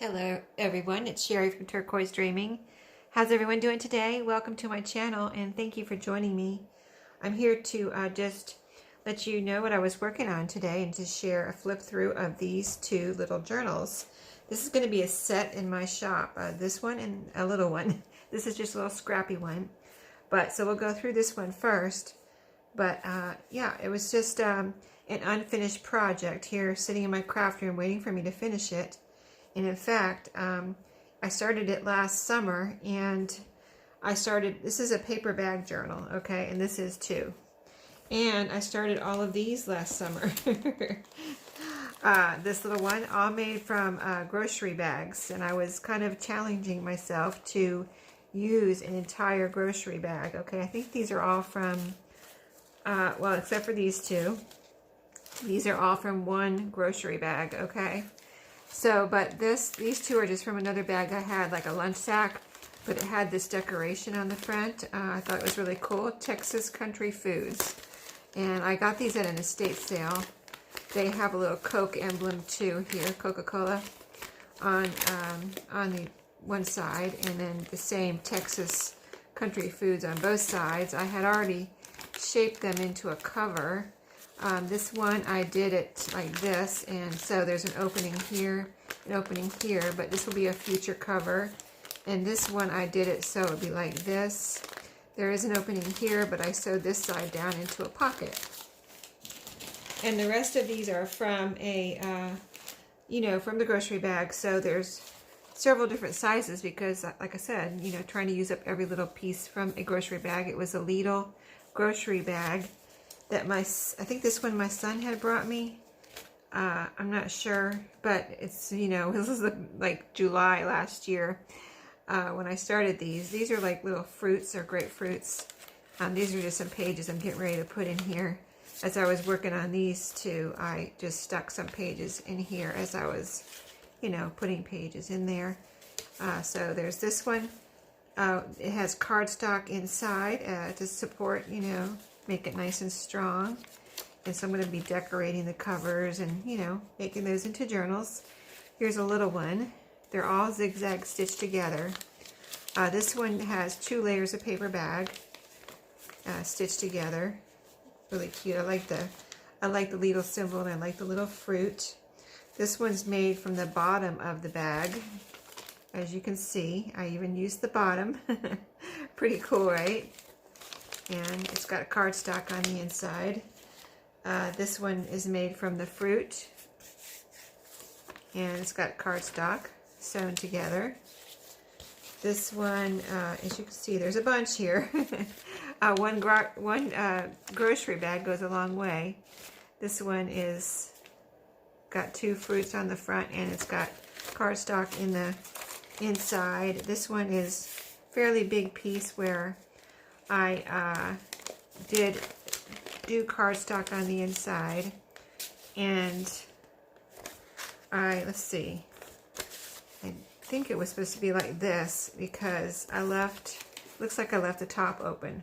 Hello everyone, it's Sherry from Turquoise Dreaming. How's everyone doing today? Welcome to my channel and thank you for joining me. I'm here to just let you know what I was working on today and to share a flip through of these two little journals. This is going to be a set in my shop, this one and a little one. This is just a little scrappy one. But so we'll go through this one first. But yeah, it was just an unfinished project here sitting in my craft room waiting for me to finish it. And in fact, I started it last summer, and this is a paper bag journal, okay, and this is too. And I started all of these last summer. This little one, all made from grocery bags, and I was kind of challenging myself to use an entire grocery bag, okay. I think these are all from, well, except for these two. These are all from one grocery bag, okay. So, but these two are just from another bag I had, like a lunch sack, but it had this decoration on the front. I thought it was really cool. Texas Country Foods. And I got these at an estate sale. They have a little Coke emblem too here, Coca-Cola, on the one side, and then the same Texas Country Foods on both sides. I had already shaped them into a cover. This one I did it like this, and so there's an opening here, but this will be a future cover. And this one I did it so it would be like this. There is an opening here, but I sewed this side down into a pocket. And the rest of these are from a, from the grocery bag. So there's several different sizes because, like I said, trying to use up every little piece from a grocery bag. It was a Lidl grocery bag that I think this one my son had brought me. I'm not sure, but it's, this is like July last year when I started these. These are like little fruits or grapefruits. These are just some pages I'm getting ready to put in here. As I was working on these two, I just stuck some pages in here as I was, putting pages in there. So there's this one. It has cardstock inside to support, make it nice and strong. And so I'm going to be decorating the covers and, making those into journals. Here's a little one. They're all zigzag stitched together. This one has 2 layers of paper bag stitched together. Really cute. I like the Lidl symbol, and I like the little fruit. This one's made from the bottom of the bag. As you can see, I even used the bottom. Pretty cool, right? And it's got cardstock on the inside. This one is made from the fruit, and it's got cardstock sewn together. This one, as you can see, there's a bunch here. One grocery bag goes a long way. This one is got 2 fruits on the front, and it's got cardstock in the inside. This one is fairly big piece where I did do cardstock on the inside, and let's see, I think it was supposed to be like this because looks like I left the top open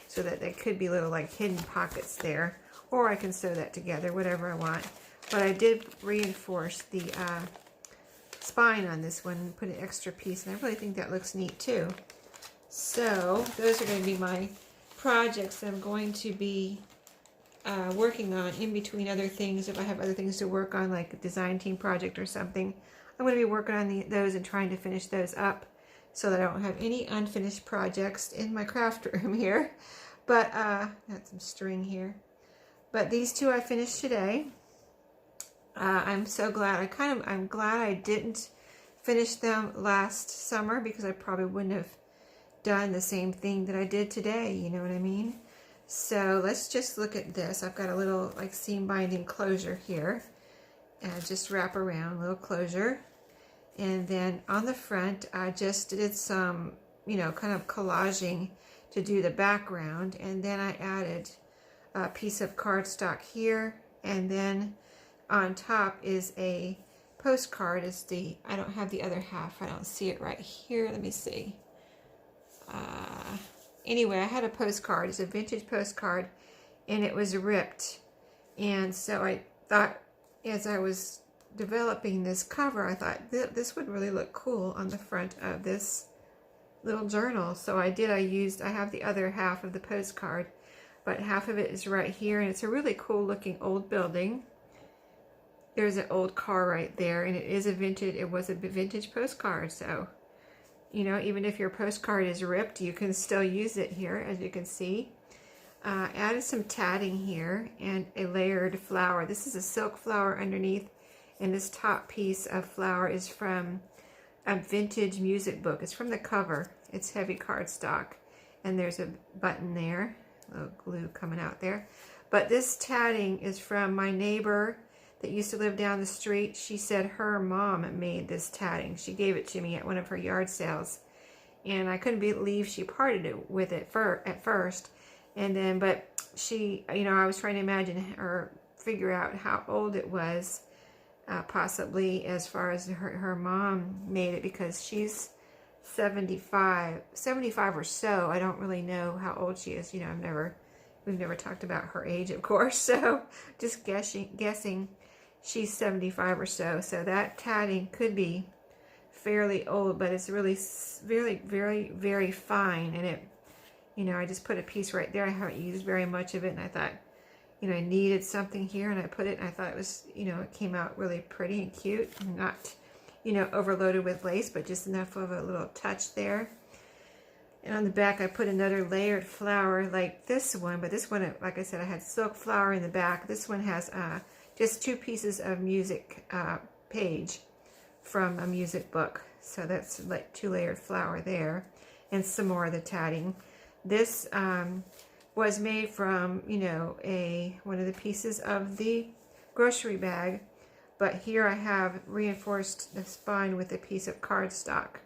so that there could be little like hidden pockets there, or I can sew that together, whatever I want. But I did reinforce the spine on this one and put an extra piece, and I really think that looks neat too. So those are going to be my projects that I'm going to be working on in between other things. If I have other things to work on, like a design team project or something, I'm going to be working on those and trying to finish those up so that I don't have any unfinished projects in my craft room here. But got some string here. But these two I finished today. I'm so glad. I'm glad I didn't finish them last summer because I probably wouldn't have done the same thing that I did today, you know what I mean? So let's just look at this. I've got a little like seam binding closure here, and just wrap around, little closure. And then on the front I just did some, kind of collaging to do the background, and then I added a piece of cardstock here, and then on top is a postcard. I don't have the other half. I don't see it right here. Let me see. Anyway, I had a postcard. It's a vintage postcard, and it was ripped. And so I thought, as I was developing this cover, I thought this would really look cool on the front of this little journal. So I have the other half of the postcard, but half of it is right here, and it's a really cool looking old building. There's an old car right there, and it was a vintage postcard. So, you know, even if your postcard is ripped, you can still use it here, as you can see. Added some tatting here and a layered flower. This is a silk flower underneath, and this top piece of flower is from a vintage music book. It's from the cover. It's heavy cardstock, and there's a button there, a little glue coming out there. But this tatting is from my neighbor that used to live down the street. She said her mom made this tatting. She gave it to me at one of her yard sales, and I couldn't believe she parted with it at first. And then, but she, you know, I was trying to imagine or figure out how old it was, possibly as far as her mom made it, because she's 75 or so. I don't really know how old she is. You know, we've never talked about her age, of course. So just guessing she's 75 or so. So that tatting could be fairly old, but it's really very, very, very fine. And it, you know, I just put a piece right there. I haven't used very much of it, and I thought, you know, I needed something here, and I put it, and I thought it was, you know, it came out really pretty and cute, and not, you know, overloaded with lace, but just enough of a little touch there. And on the back, I put another layered flower like this one, but this one, like I said, I had silk flower in the back. This one has just 2 pieces of music page from a music book. So that's like 2 layered flower there, and some more of the tatting. This was made from, you know, one of the pieces of the grocery bag, but here I have reinforced the spine with a piece of cardstock.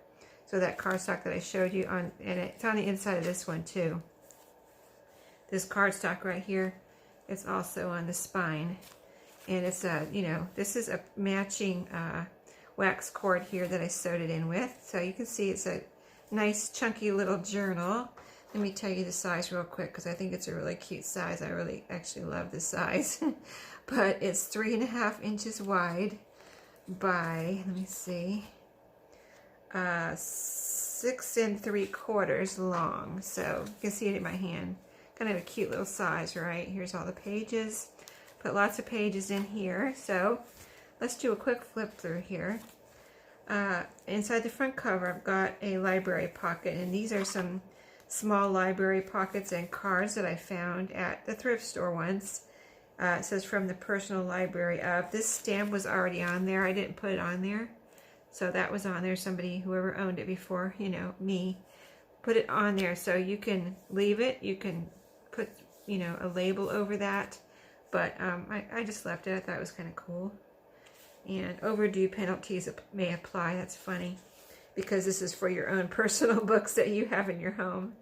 So that cardstock that I showed you on, and it's on the inside of this one too. This cardstock right here, it's also on the spine, and it's you know, this is a matching wax cord here that I sewed it in with. So you can see it's a nice chunky little journal. Let me tell you the size real quick, because I think it's a really cute size. I really actually love this size. But it's 3.5 inches wide by, let me see, 6 3/4 long. So you can see it in my hand. Kind of a cute little size, right? Here's all the pages. Put lots of pages in here. So let's do a quick flip through here. Inside the front cover, I've got a library pocket, and these are some small library pockets and cards that I found at the thrift store once. It says from the personal library of. This stamp was already on there. I didn't put it on there. So that was on there. Somebody, whoever owned it before, you know, me, put it on there. So you can leave it. You can put, you know, a label over that. But I just left it. I thought it was kind of cool. And overdue penalties may apply. That's funny, because this is for your own personal books that you have in your home,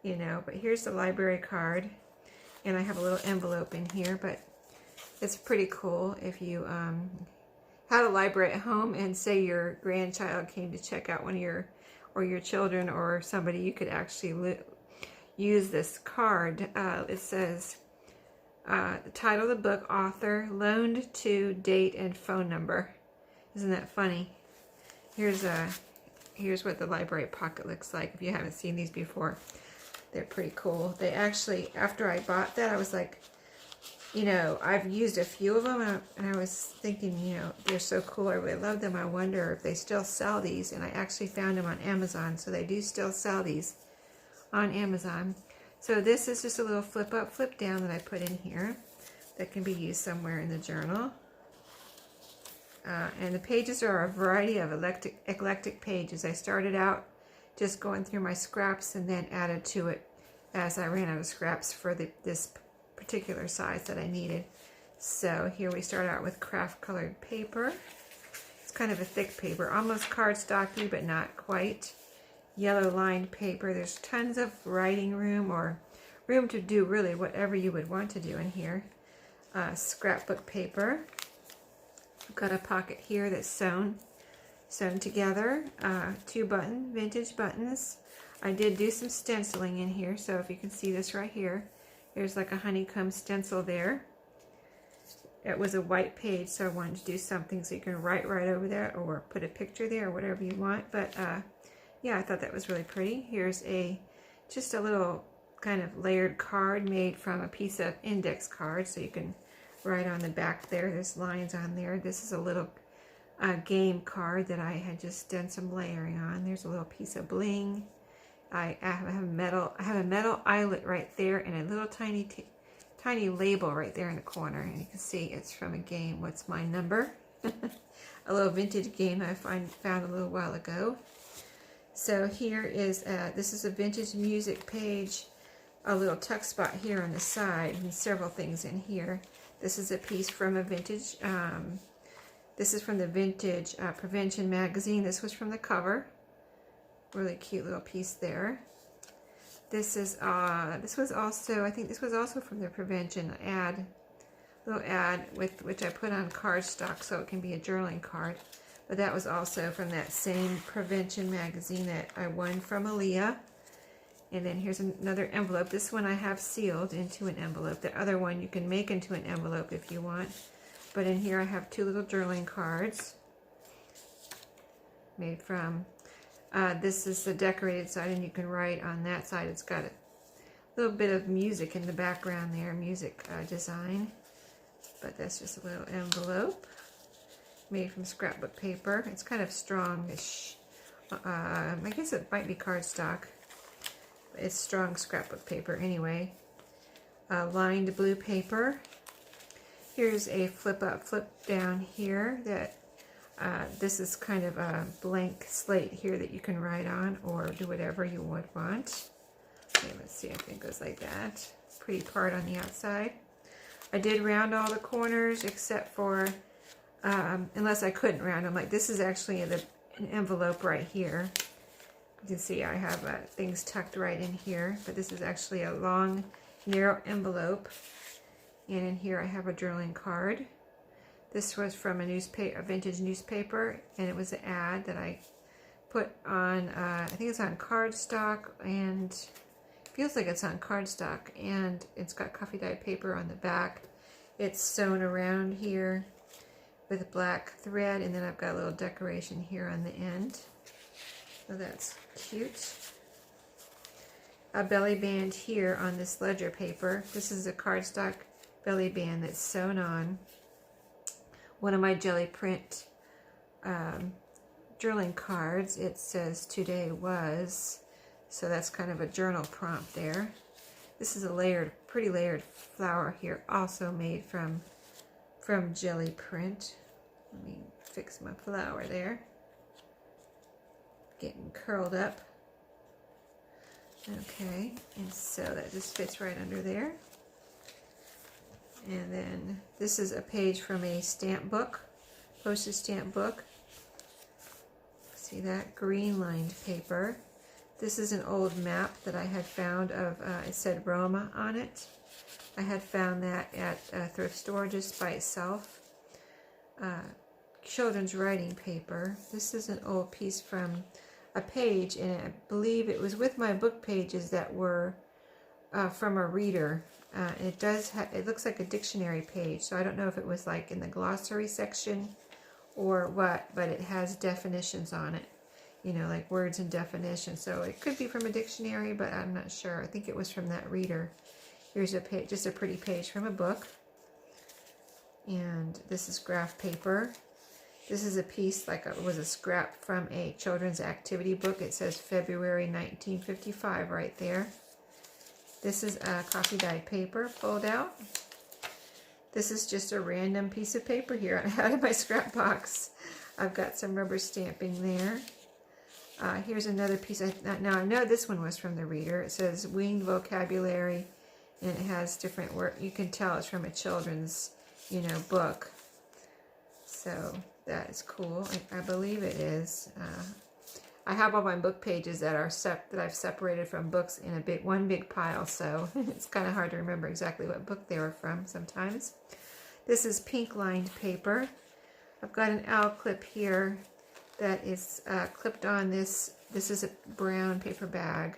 you know. But here's the library card, and I have a little envelope in here, but it's pretty cool if you had a library at home, and say your grandchild came to check out one of your children or somebody, you could actually use this card. It says the title of the book, author, loaned to, date, and phone number. Isn't that funny? Here's what the library pocket looks like. If you haven't seen these before, they're pretty cool. They actually, after I bought that, I was like, you know, I've used a few of them, and I was thinking, you know, they're so cool. I really love them. I wonder if they still sell these. And I actually found them on Amazon, so they do still sell these on Amazon. So this is just a little flip up, flip down that I put in here that can be used somewhere in the journal. And the pages are a variety of eclectic pages. I started out just going through my scraps, and then added to it as I ran out of scraps for this particular size that I needed. So here we start out with craft colored paper. It's kind of a thick paper, almost cardstocky, but not quite. Yellow lined paper. There's tons of writing room, or room to do really whatever you would want to do in here. Scrapbook paper. I've got a pocket here that's sewn together. 2 vintage buttons. I did do some stenciling in here, so if you can see this right here, there's like a honeycomb stencil there. it was a white page, so I wanted to do something so you can write right over there or put a picture there or whatever you want. But yeah, I thought that was really pretty. Here's just a little kind of layered card made from a piece of index card, so you can write on the back there. There's lines on there. This is a little game card that I had just done some layering on. There's a little piece of bling. I have a metal eyelet right there, and a little tiny label right there in the corner, and you can see it's from a game. What's my number? A little vintage game I found a little while ago. So here is this is a vintage music page, a little tuck spot here on the side, and several things in here. This is a piece from a vintage. This is from the Vintage Prevention magazine. This was from the cover. Really cute little piece there. This is this was also, I think this was also from the Prevention ad, little ad which I put on cardstock so it can be a journaling card. But that was also from that same Prevention magazine that I won from Aaliyah. And then here's another envelope. This one I have sealed into an envelope. The other one you can make into an envelope if you want. But in here I have two little journaling cards made from, this is the decorated side, and you can write on that side. It's got a little bit of music in the background there, music design. But that's just a little envelope made from scrapbook paper. It's kind of strongish. I guess it might be cardstock. It's strong scrapbook paper anyway. Lined blue paper. Here's a flip up, flip down here that this is kind of a blank slate here that you can write on or do whatever you would want. Okay, let's see, I think it goes like that. Pretty part on the outside. I did round all the corners except for, unless I couldn't round them. Like this is actually an envelope right here. You can see I have things tucked right in here, but this is actually a long, narrow envelope. And in here I have a journaling card. This was from a vintage newspaper, and it was an ad that I put on, I think it's on cardstock, and feels like it's on cardstock, and it's got coffee dyed paper on the back. It's sewn around here with black thread, and then I've got a little decoration here on the end. So that's cute. A belly band here on this ledger paper. This is a cardstock belly band that's sewn on one of my jelly print journaling cards. It says today was, so that's kind of a journal prompt there. This is a pretty layered flower here, also made from jelly print. Let me fix my flower there. Getting curled up. Okay, and so that just fits right under there. And then this is a page from a stamp book, postage stamp book. See that? Green lined paper. This is an old map that I had found of, it said Roma on it. I had found that at a thrift store just by itself. Children's writing paper. This is an old piece from a page, and I believe it was with my book pages that were from a reader. It looks like a dictionary page, so I don't know if it was like in the glossary section or what, but it has definitions on it, you know, like words and definitions. So it could be from a dictionary, but I'm not sure. I think it was from that reader. Here's a page, just a pretty page from a book. And this is graph paper. This is a piece like it was a scrap from a children's activity book. It says February 1955 right there. This is a coffee dyed paper fold out. This is just a random piece of paper here I had in my scrap box. I've got some rubber stamping there. Here's another piece. Now I know this one was from the reader. It says winged vocabulary, and it has different words. You can tell it's from a children's, you know, book. So that is cool. I believe it is. I have all my book pages that are that I've separated from books in one big pile, so it's kind of hard to remember exactly what book they were from sometimes. This is pink lined paper. I've got an owl clip here that is clipped on this. This is a brown paper bag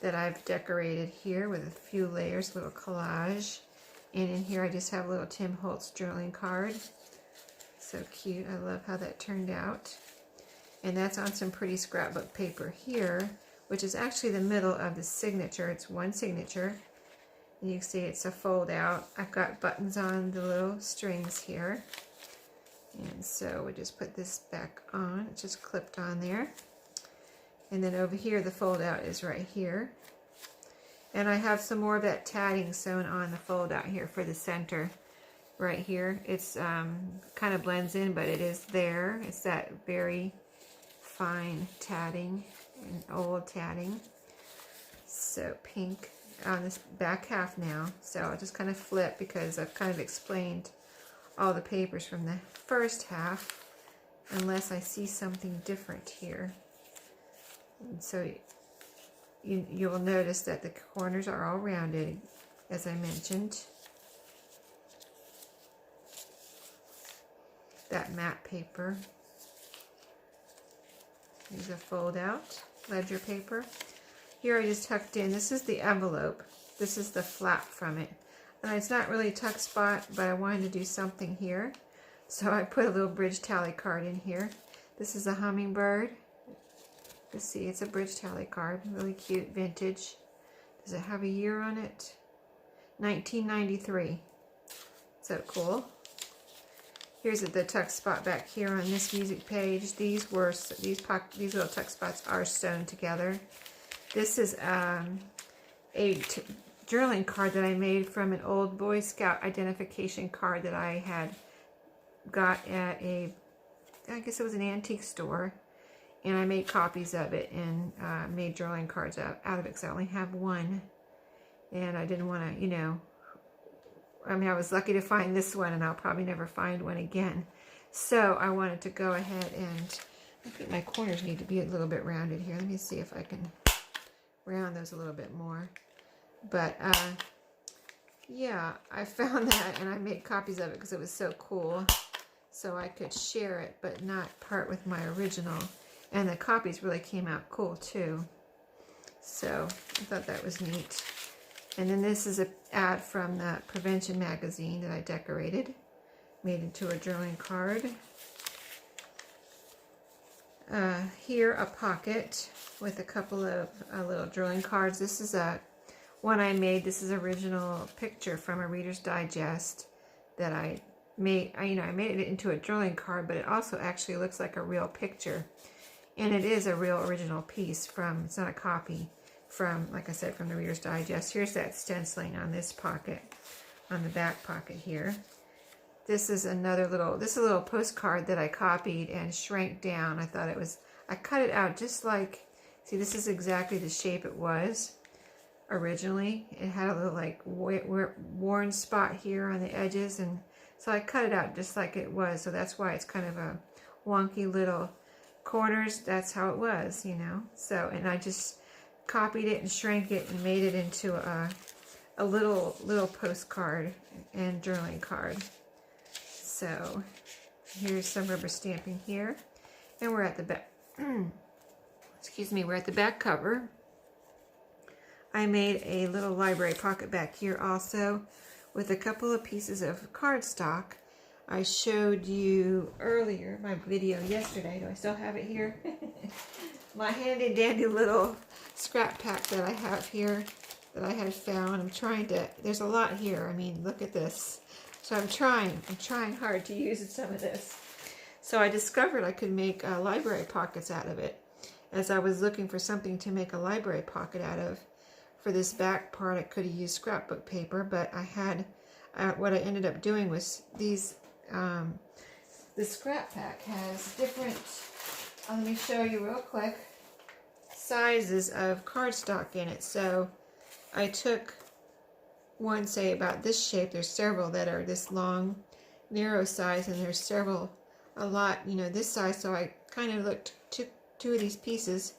that I've decorated here with a few layers, a little collage. And in here I just have a little Tim Holtz journaling card. So cute. I love how that turned out. And that's on some pretty scrapbook paper here, which is actually the middle of the signature. It's one signature. And you can see it's a fold out. I've got buttons on the little strings here. And so we just put this back on. It's just clipped on there. And then over here, the fold out is right here. And I have some more of that tatting sewn on the fold out here for the center right here. It's kind of blends in, but it is there. It's that very fine tatting and old tatting. So pink on this back half now. So I'll just kind of flip because I've kind of explained all the papers from the first half, unless I see something different here. And so you'll notice that the corners are all rounded, as I mentioned. That matte paper. Here's a fold out ledger paper. Here I just tucked in, this is the envelope. This is the flap from it. And it's not really a tuck spot, but I wanted to do something here. So I put a little bridge tally card in here. This is a hummingbird. You see, it's a bridge tally card. Really cute, vintage. Does it have a year on it? 1993. So cool. Here's the tuck spot back here on this music page. These little tuck spots are sewn together. This is a journaling card that I made from an old Boy Scout identification card that I had got at I guess it was an antique store. And I made copies of it and made journaling cards out of it because I only have one. And I didn't want to, you know, I mean, I was lucky to find this one, and I'll probably never find one again. So I wanted to go ahead and, I think my corners need to be a little bit rounded here. Let me see if I can round those a little bit more. But yeah, I found that and I made copies of it because it was so cool. So I could share it, but not part with my original. And the copies really came out cool too. So I thought that was neat. And then this is an ad from the Prevention magazine that I decorated. Made into a journaling card. Here a pocket with a couple of little journaling cards. This is one I made. This is original picture from a Reader's Digest that I made. I made it into a journaling card, but it also actually looks like a real picture. And it is a real original piece from, it's not a copy from, like I said, from the Reader's Digest. Here's that stenciling on this pocket, on the back pocket here. This is another little, this is a little postcard that I copied and shrank down. I thought it was, I cut it out just like, see, this is exactly the shape it was originally. It had a little like worn spot here on the edges, and so I cut it out just like it was. So that's why it's kind of a wonky little corners. That's how it was, you know. So, and I just copied it and shrank it and made it into a little postcard and journaling card. So here's some rubber stamping here, and we're at the back. Excuse me, we're at the back cover. I made a little library pocket back here also with a couple of pieces of cardstock. I showed you earlier, my video yesterday. Do I still have it here? My handy dandy little scrap pack that I have here that I had found. I'm trying to, there's a lot here. I mean, look at this. So I'm trying hard to use some of this. So I discovered I could make library pockets out of it. As I was looking for something to make a library pocket out of, for this back part I could have used scrapbook paper, but I had, what I ended up doing was these, the scrap pack has different, let me show you real quick, sizes of cardstock in it. So I took one, say about this shape. There's several that are this long, narrow size, and there's several, a lot, you know, this size. So I kind of took two of these pieces,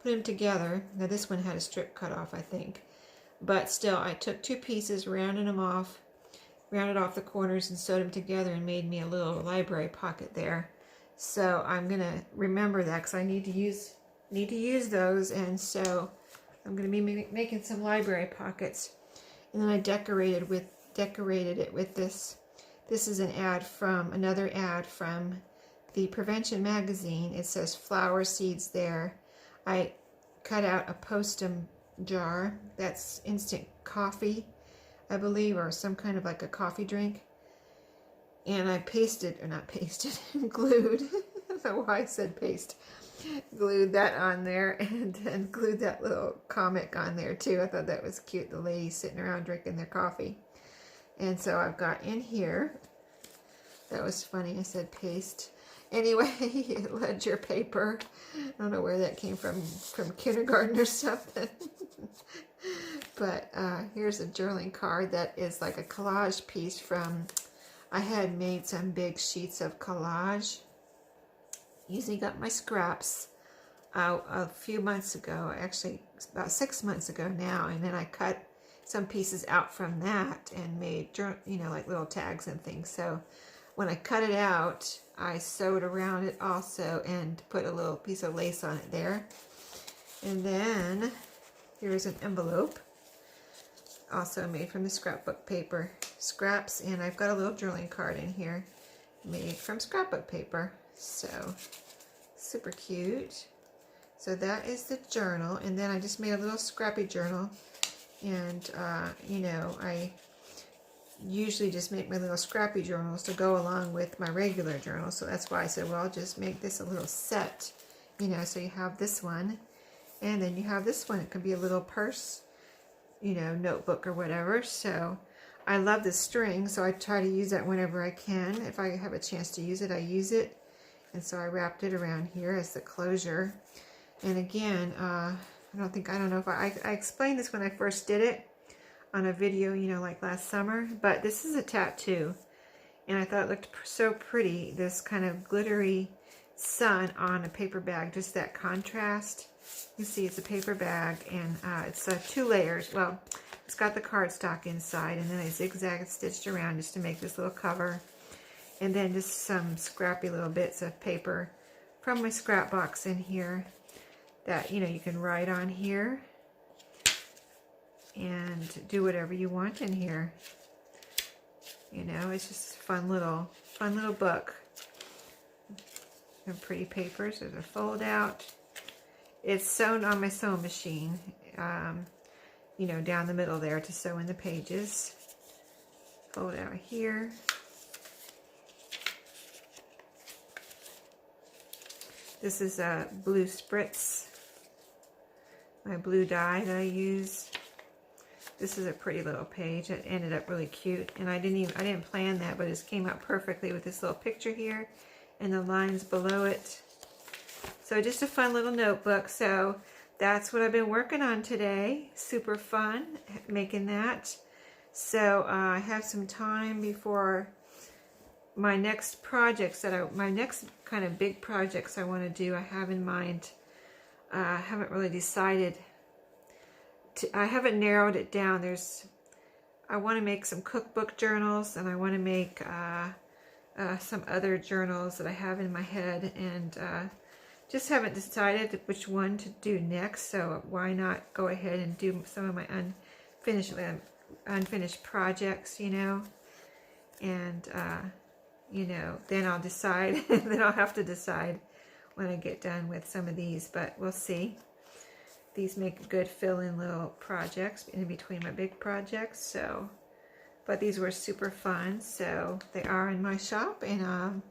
put them together. Now this one had a strip cut off, I think, but still I took two pieces, rounded off the corners, and sewed them together and made me a little library pocket there. So I'm gonna remember that because I need to use those, and so I'm gonna be making some library pockets. And then I decorated with decorated it with this. This is an ad from, another ad from the Prevention magazine. It says flower seeds there. I cut out a Postum jar. That's instant coffee, I believe, or some kind of like a coffee drink. And I pasted, or not pasted, glued. I don't know why I said paste. Glued that on there, and then glued that little comic on there too. I thought that was cute. The ladies sitting around drinking their coffee. And so I've got in here, that was funny, I said paste. Anyway, ledger paper. I don't know where that came from kindergarten or something. But here's a journaling card that is like a collage piece from, I had made some big sheets of collage using up my scraps a few months ago, actually about 6 months ago now, and then I cut some pieces out from that and made, you know, like little tags and things. So when I cut it out, I sewed around it also and put a little piece of lace on it there. And then here's an envelope, also made from the scrapbook paper scraps, and I've got a little journaling card in here made from scrapbook paper. So super cute. So that is the journal, and then I just made a little scrappy journal. And you know, I usually just make my little scrappy journals to go along with my regular journal, so that's why I said, well, I'll just make this a little set, you know. So you have this one, and then you have this one. It could be a little purse, you know, notebook or whatever. So I love the string, so I try to use that whenever I can. If I have a chance to use it, I use it. And so I wrapped it around here as the closure. And again, I don't know if I explained this when I first did it on a video, you know, like last summer, but this is a tattoo, and I thought it looked so pretty, this kind of glittery sun on a paper bag, just that contrast. You see it's a paper bag, and it's 2 layers. Well, it's got the cardstock inside, and then I zigzag stitched around just to make this little cover, and then just some scrappy little bits of paper from my scrap box in here that, you know, you can write on here and do whatever you want in here. You know, it's just a fun little book. And pretty papers. There's a fold out. It's sewn on my sewing machine, you know, down the middle there to sew in the pages. Fold out here. This is a blue spritz, my blue dye that I use. This is a pretty little page. It ended up really cute, and I didn't plan that, but it came out perfectly with this little picture here and the lines below it. So just a fun little notebook. So that's what I've been working on today. Super fun making that. So I have some time before my next projects my next kind of big projects I want to do. I have in mind. I haven't really decided. I haven't narrowed it down. I want to make some cookbook journals, and I want to make some other journals that I have in my head, and just haven't decided which one to do next. So why not go ahead and do some of my unfinished projects, you know, and you know, then I'll decide. Then I'll have to decide when I get done with some of these, but we'll see. These make good fill-in little projects in between my big projects. So, but these were super fun. So they are in my shop, and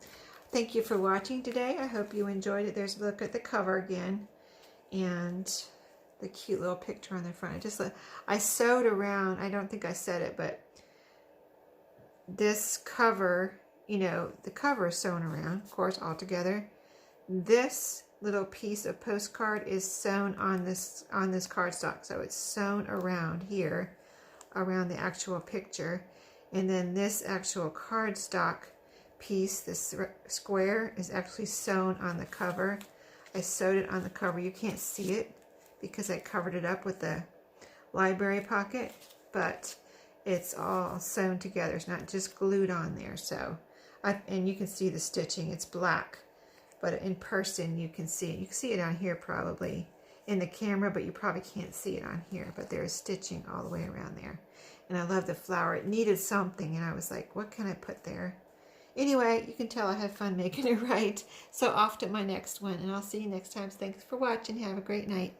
thank you for watching today. I hope you enjoyed it. There's a look at the cover again, and the cute little picture on the front. I sewed around. I don't think I said it, but this cover, you know, the cover is sewn around, of course, all together. This little piece of postcard is sewn on this cardstock, so it's sewn around here, around the actual picture, and then this actual cardstock piece, this square, is actually sewn on the cover. I sewed it on the cover. You can't see it because I covered it up with the library pocket, but it's all sewn together. It's not just glued on there. So, and you can see the stitching. It's black, but in person you can see it. You can see it on here probably in the camera, but you probably can't see it on here. But there's stitching all the way around there. And I love the flower. It needed something, and I was like, what can I put there? Anyway, you can tell I have fun making it right. So off to my next one, and I'll see you next time. Thanks for watching. Have a great night.